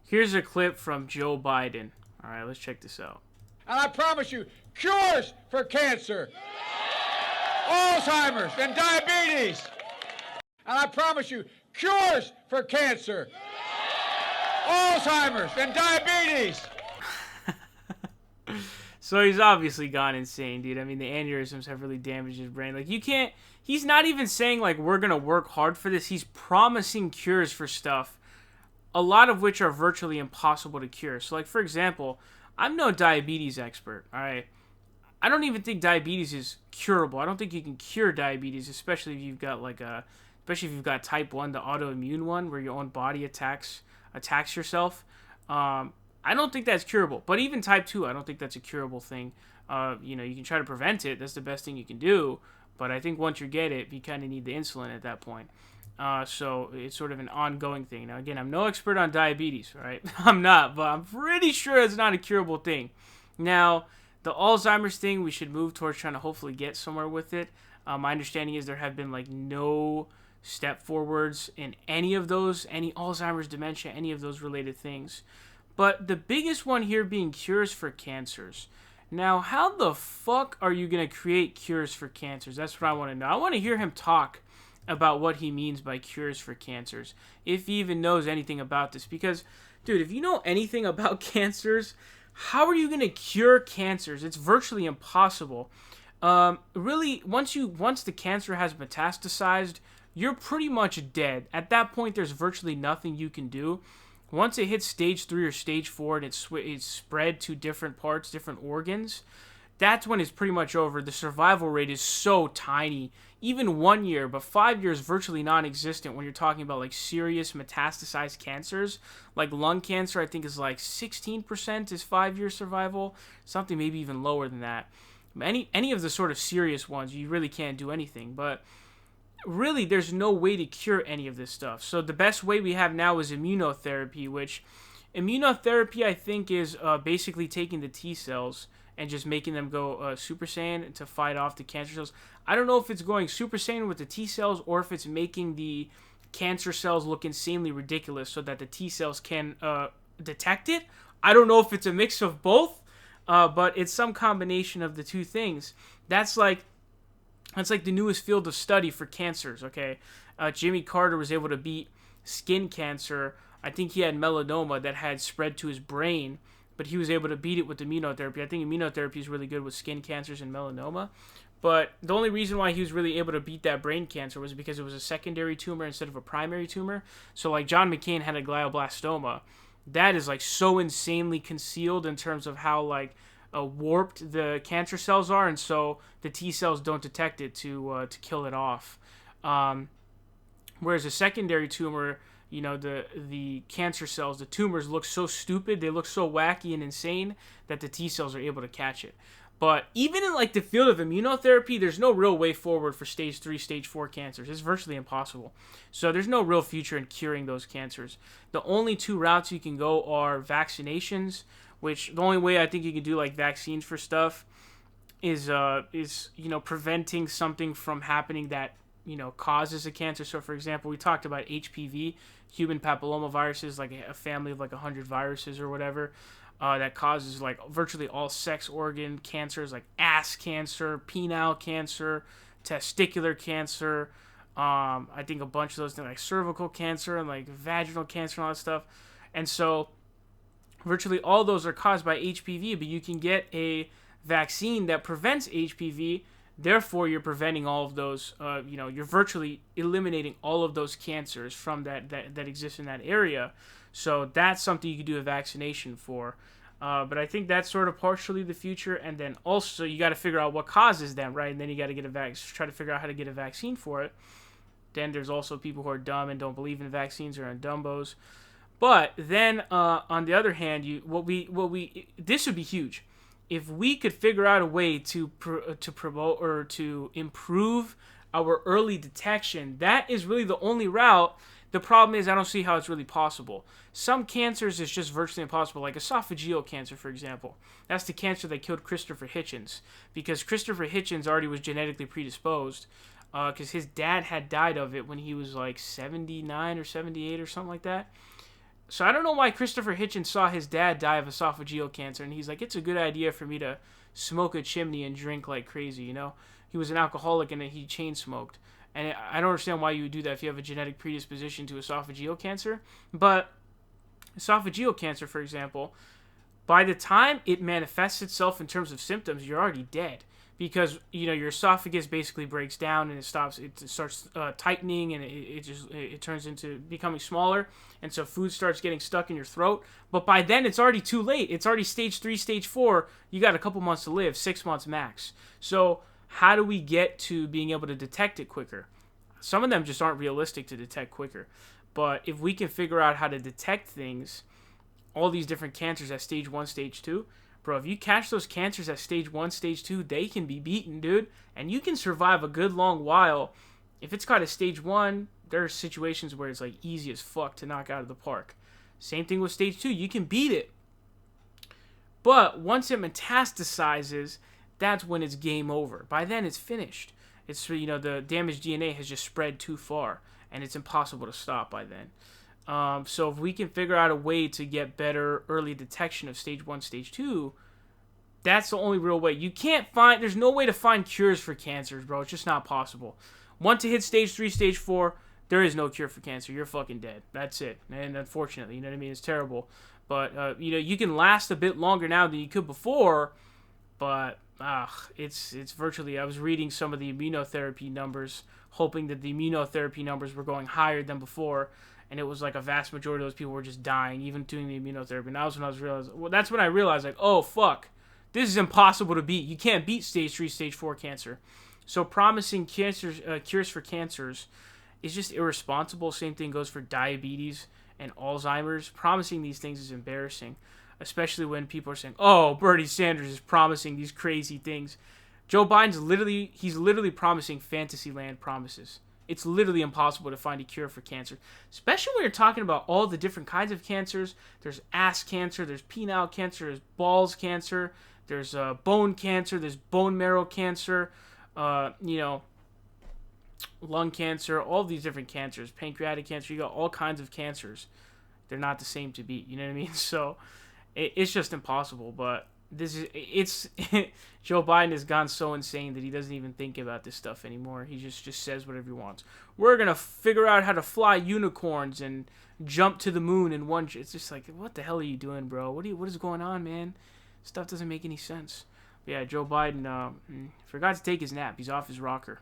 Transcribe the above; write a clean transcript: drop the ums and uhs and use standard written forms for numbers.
Here's a clip from Joe Biden. All right, let's check this out. And I promise you, cures for cancer, Alzheimer's, and diabetes. And I promise you, cures for cancer, Alzheimer's, and diabetes. So he's obviously gone insane, dude. I mean, the aneurysms have really damaged his brain. Like, you can't... He's not even saying, like, we're going to work hard for this. He's promising cures for stuff, a lot of which are virtually impossible to cure. So, like, for example, I'm no diabetes expert, all right? I don't even think diabetes is curable. I don't think you can cure diabetes, especially if you've got, like, especially if you've got type 1, the autoimmune one, where your own body attacks yourself. I don't think that's curable. But even type 2, I don't think that's a curable thing. You can try to prevent it. That's the best thing you can do. But I think once you get it, you kind of need the insulin at that point. So it's sort of an ongoing thing. Now, again, I'm no expert on diabetes, right? I'm not, but I'm pretty sure it's not a curable thing. Now, the Alzheimer's thing, we should move towards trying to hopefully get somewhere with it. My understanding is there have been, like, no step forwards in any of those, any Alzheimer's, dementia, any of those related things. But the biggest one here being cures for cancers. Now, how the fuck are you going to create cures for cancers? That's what I want to know. I want to hear him talk about what he means by cures for cancers, if he even knows anything about this. Because, dude, if you know anything about cancers, how are you going to cure cancers? It's virtually impossible. Really, once the cancer has metastasized, you're pretty much dead. At that point, there's virtually nothing you can do. Once it hits stage 3 or stage 4 and it's spread to different parts, different organs, that's when it's pretty much over. The survival rate is so tiny. Even 1 year, but 5 years virtually non-existent when you're talking about, like, serious metastasized cancers. Like lung cancer, I think is like 16% is 5-year survival. Something maybe even lower than that. Any of the sort of serious ones, you really can't do anything. But really, there's no way to cure any of this stuff. So the best way we have now is immunotherapy, which immunotherapy, I think, is basically taking the T cells and just making them go Super Saiyan to fight off the cancer cells. I don't know if it's going Super Saiyan with the T cells or if it's making the cancer cells look insanely ridiculous so that the T cells can detect it. I don't know if it's a mix of both, but it's some combination of the two things. That's like the newest field of study for cancers, okay? Jimmy Carter was able to beat skin cancer. I think he had melanoma that had spread to his brain, but he was able to beat it with immunotherapy. I think immunotherapy is really good with skin cancers and melanoma. But the only reason why he was really able to beat that brain cancer was because it was a secondary tumor instead of a primary tumor. So, like, John McCain had a glioblastoma. That is, like, so insanely concealed in terms of how, like, warped the cancer cells are, and so the T cells don't detect it to kill it off. Whereas a secondary tumor, the cancer cells, the tumors look so stupid, they look so wacky and insane that the T cells are able to catch it. But even in, like, the field of immunotherapy, there's no real way forward for stage 3, stage 4 cancers. It's virtually impossible. So there's no real future in curing those cancers. The only two routes you can go are vaccinations, which the only way I think you can do, like, vaccines for stuff is preventing something from happening that causes a cancer. So, for example, we talked about HPV, human papillomaviruses, like a family of like 100 viruses or whatever, that causes, like, virtually all sex organ cancers, like ass cancer, penile cancer, testicular cancer. I think a bunch of those things, like cervical cancer and like vaginal cancer and all that stuff. And so virtually all those are caused by HPV, but you can get a vaccine that prevents HPV. Therefore, you're preventing all of those, you're virtually eliminating all of those cancers from that exist in that area. So that's something you could do a vaccination for. But I think that's sort of partially the future. And then also you got to figure out what causes them, right? And then you got to try to figure out how to get a vaccine for it. Then there's also people who are dumb and don't believe in vaccines or are dumbos. But then, on the other hand, this would be huge. If we could figure out a way to promote or to improve our early detection, that is really the only route. The problem is I don't see how it's really possible. Some cancers is just virtually impossible, like esophageal cancer, for example. That's the cancer that killed Christopher Hitchens, because Christopher Hitchens already was genetically predisposed, because his dad had died of it when he was like 79 or 78 or something like that. So I don't know why Christopher Hitchens saw his dad die of esophageal cancer, and he's like, it's a good idea for me to smoke a chimney and drink like crazy, you know? He was an alcoholic and he chain smoked. And I don't understand why you would do that if you have a genetic predisposition to esophageal cancer. But esophageal cancer, for example, by the time it manifests itself in terms of symptoms, you're already dead. Because your esophagus basically breaks down and it starts tightening, and it turns into becoming smaller, and so food starts getting stuck in your throat. But by then it's already too late. It's already stage 3, stage 4. You got a couple months to live, 6 months max. So how do we get to being able to detect it quicker? Some of them just aren't realistic to detect quicker. But if we can figure out how to detect things, all these different cancers at stage 1, stage 2. Bro, if you catch those cancers at stage 1, stage 2, they can be beaten, dude. And you can survive a good long while. If it's got a stage 1, there are situations where it's like easy as fuck to knock out of the park. Same thing with stage 2. You can beat it. But once it metastasizes, that's when it's game over. By then, it's finished. It's, the damaged DNA has just spread too far, and it's impossible to stop by then. So if we can figure out a way to get better early detection of stage 1, stage 2, that's the only real way. There's no way to find cures for cancers, bro. It's just not possible. Once it hits stage 3, stage 4, there is no cure for cancer. You're fucking dead. That's it. And unfortunately, you know what I mean? It's terrible. But, you can last a bit longer now than you could before, but, it's virtually, I was reading some of the immunotherapy numbers, hoping that the immunotherapy numbers were going higher than before, and it was like a vast majority of those people were just dying, even doing the immunotherapy. And that's when I realized, like, oh, fuck, this is impossible to beat. You can't beat stage 3, stage 4 cancer. So promising cures for cancers is just irresponsible. Same thing goes for diabetes and Alzheimer's. Promising these things is embarrassing, especially when people are saying, oh, Bernie Sanders is promising these crazy things. Joe Biden's literally promising Fantasyland promises. It's literally impossible to find a cure for cancer, especially when you're talking about all the different kinds of cancers. There's ass cancer, there's penile cancer, there's balls cancer, there's bone cancer, there's bone marrow cancer, lung cancer, all these different cancers, pancreatic cancer. You got all kinds of cancers. They're not the same to beat. You know what I mean? So it's just impossible. But Joe Biden has gone so insane that he doesn't even think about this stuff anymore. He just says whatever he wants. We're gonna figure out how to fly unicorns and jump to the moon in one. It's just like, what the hell are you doing, bro? What is going on, man? Stuff doesn't make any sense. But yeah, Joe Biden forgot to take his nap. He's off his rocker.